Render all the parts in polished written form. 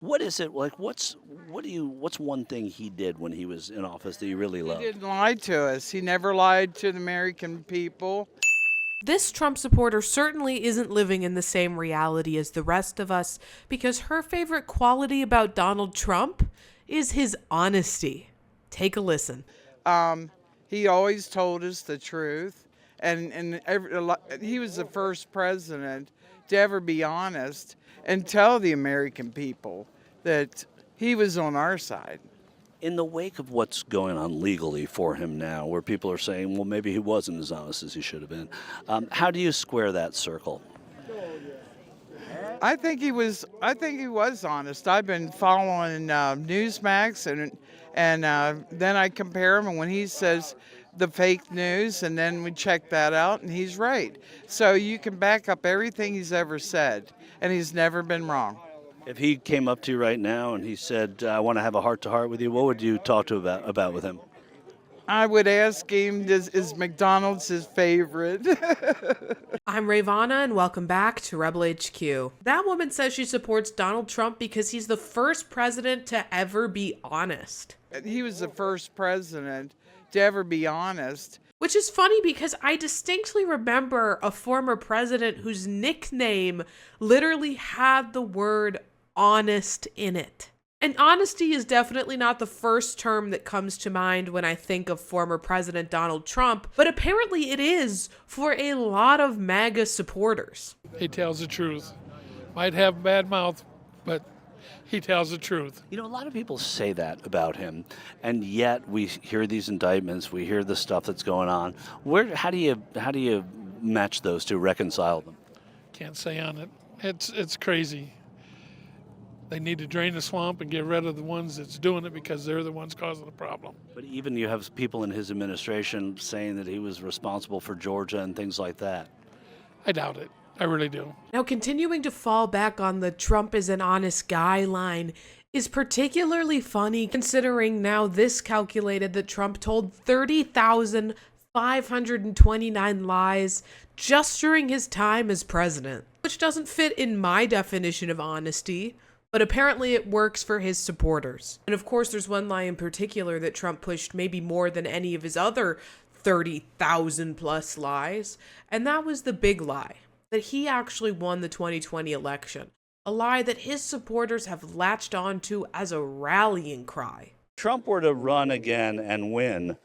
What is it like? What's one thing he did when he was in office that you really He loved? didn't lie to us. He never lied to the American people. This Trump supporter certainly isn't living in the same reality as the rest of us because her favorite quality about Donald Trump is his honesty. Take a listen. He always told us the truth, and he was the first president to ever be honest and tell the American people that he was on our side. In the wake of what's going on legally for him now, where people are saying, well, maybe he wasn't as honest as he should have been, how do you square that circle? I think he was. I think he was honest. I've been following Newsmax, and then I compare him, and when he says the fake news, and then we check that out, and he's right. So you can back up everything he's ever said, and he's never been wrong. If he came up to you right now and he said, I want to have a heart-to-heart with you, what would you talk to about with him? I would ask him, is McDonald's his favorite? I'm Rayy Vana, and welcome back to Rebel HQ. That woman says she supports Donald Trump because he's the first president to ever be honest. He was the first president to ever be honest. Which is funny because I distinctly remember a former president whose nickname literally had the word honest in it. And honesty is definitely not the first term that comes to mind when I think of former President Donald Trump, but apparently it is for a lot of MAGA supporters. He tells the truth. Might have a bad mouth, but he tells the truth. You know, a lot of people say that about him, and yet we hear these indictments, we hear the stuff that's going on. How do you match those two, reconcile them? Can't say on it. It's crazy. They need to drain the swamp and get rid of the ones that's doing it because they're the ones causing the problem. But even you have people in his administration saying that he was responsible for Georgia and things like that. I doubt it. I really do. Now, continuing to fall back on the Trump is an honest guy line is particularly funny considering now this calculated that Trump told 30,529 lies just during his time as president, which doesn't fit in my definition of honesty. But apparently it works for his supporters. And of course, there's one lie in particular that Trump pushed maybe more than any of his other 30,000 plus lies. And that was the big lie, that he actually won the 2020 election. A lie that his supporters have latched onto as a rallying cry. Trump were to run again and win,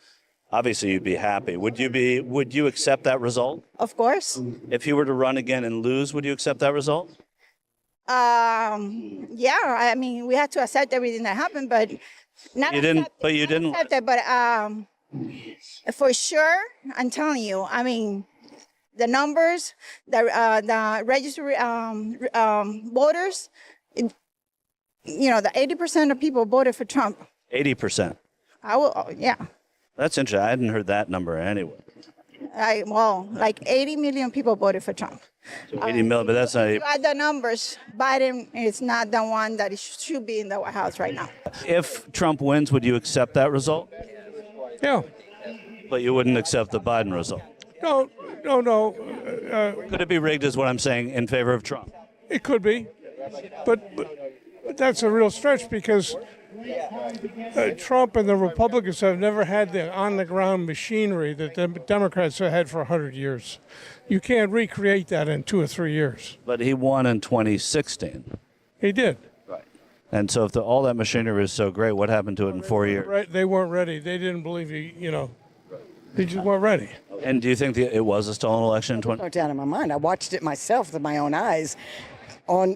obviously you'd be happy. Would you accept that result? Of course. If he were to run again and lose, would you accept that result? Yeah, I mean, we had to accept everything that happened, but not You didn't, accept it, but you not didn't. accept it, but for sure, I'm telling you, I mean, the numbers, the registered voters, the 80% of people voted for Trump. 80%. Yeah. That's interesting. I hadn't heard that number anyway. Like 80 million people voted for Trump. So 80 million, but that's not. You add the numbers, Biden is not the one that should be in the White House right now. If Trump wins, would you accept that result? Yeah. But you wouldn't accept the Biden result. No. Could it be rigged, is what I'm saying, in favor of Trump? It could be. But that's a real stretch because Trump and the Republicans have never had the on-the-ground machinery that the Democrats have had for 100 years. You can't recreate that in 2 or 3 years. But he won in 2016. He did. Right. And so if all that machinery is so great, what happened to it in 4 years? Right? They weren't ready. They didn't believe they just weren't ready. And do you think it was a stolen election in 20? No doubt in my mind. I watched it myself with my own eyes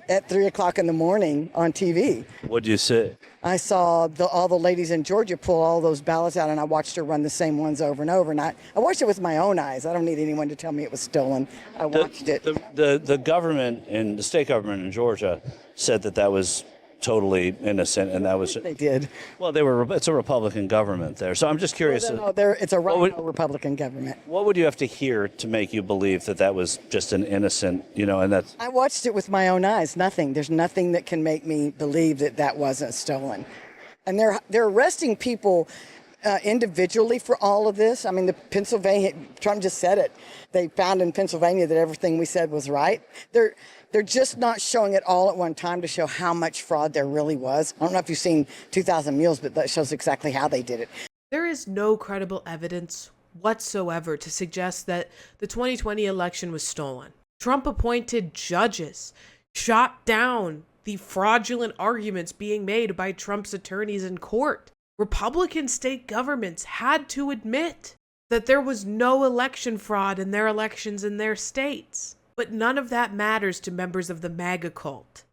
at 3 o'clock in the morning on TV. What'd you see? I saw all the ladies in Georgia pull all those ballots out, and I watched her run the same ones over and over. And I watched it with my own eyes. I don't need anyone to tell me it was stolen. I watched it. The government in the state government in Georgia said that was totally innocent, and that was. They did. Well, it's a Republican government there, so I'm just curious. No, it's a Republican government. What would you have to hear to make you believe that was just an innocent, and that's? I watched it with my own eyes. Nothing. There's nothing that can make me believe that wasn't stolen. And they're arresting people individually for all of this. I mean, Trump just said it. They found in Pennsylvania that everything we said was right. They're just not showing it all at one time to show how much fraud there really was. I don't know if you've seen 2,000 Mules, but that shows exactly how they did it. There is no credible evidence whatsoever to suggest that the 2020 election was stolen. Trump appointed judges, shot down the fraudulent arguments being made by Trump's attorneys in court. Republican state governments had to admit that there was no election fraud in their elections in their states. But none of that matters to members of the MAGA cult.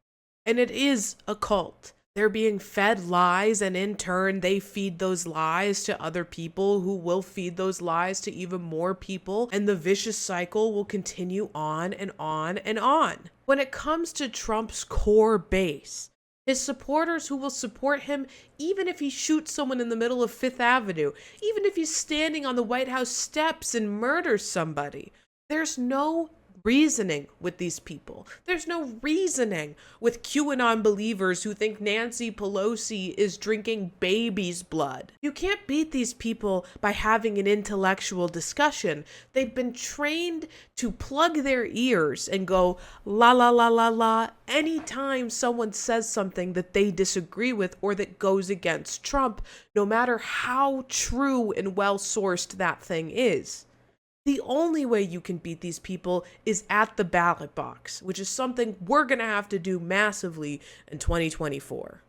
And it is a cult. They're being fed lies, and in turn, they feed those lies to other people who will feed those lies to even more people, and the vicious cycle will continue on and on and on. When it comes to Trump's core base, his supporters who will support him even if he shoots someone in the middle of Fifth Avenue, even if he's standing on the White House steps and murders somebody, there's no reasoning with these people. There's no reasoning with QAnon believers who think Nancy Pelosi is drinking baby's blood. You can't beat these people by having an intellectual discussion. They've been trained to plug their ears and go la la la la la anytime someone says something that they disagree with or that goes against Trump, no matter how true and well-sourced that thing is. The only way you can beat these people is at the ballot box, which is something we're going to have to do massively in 2024.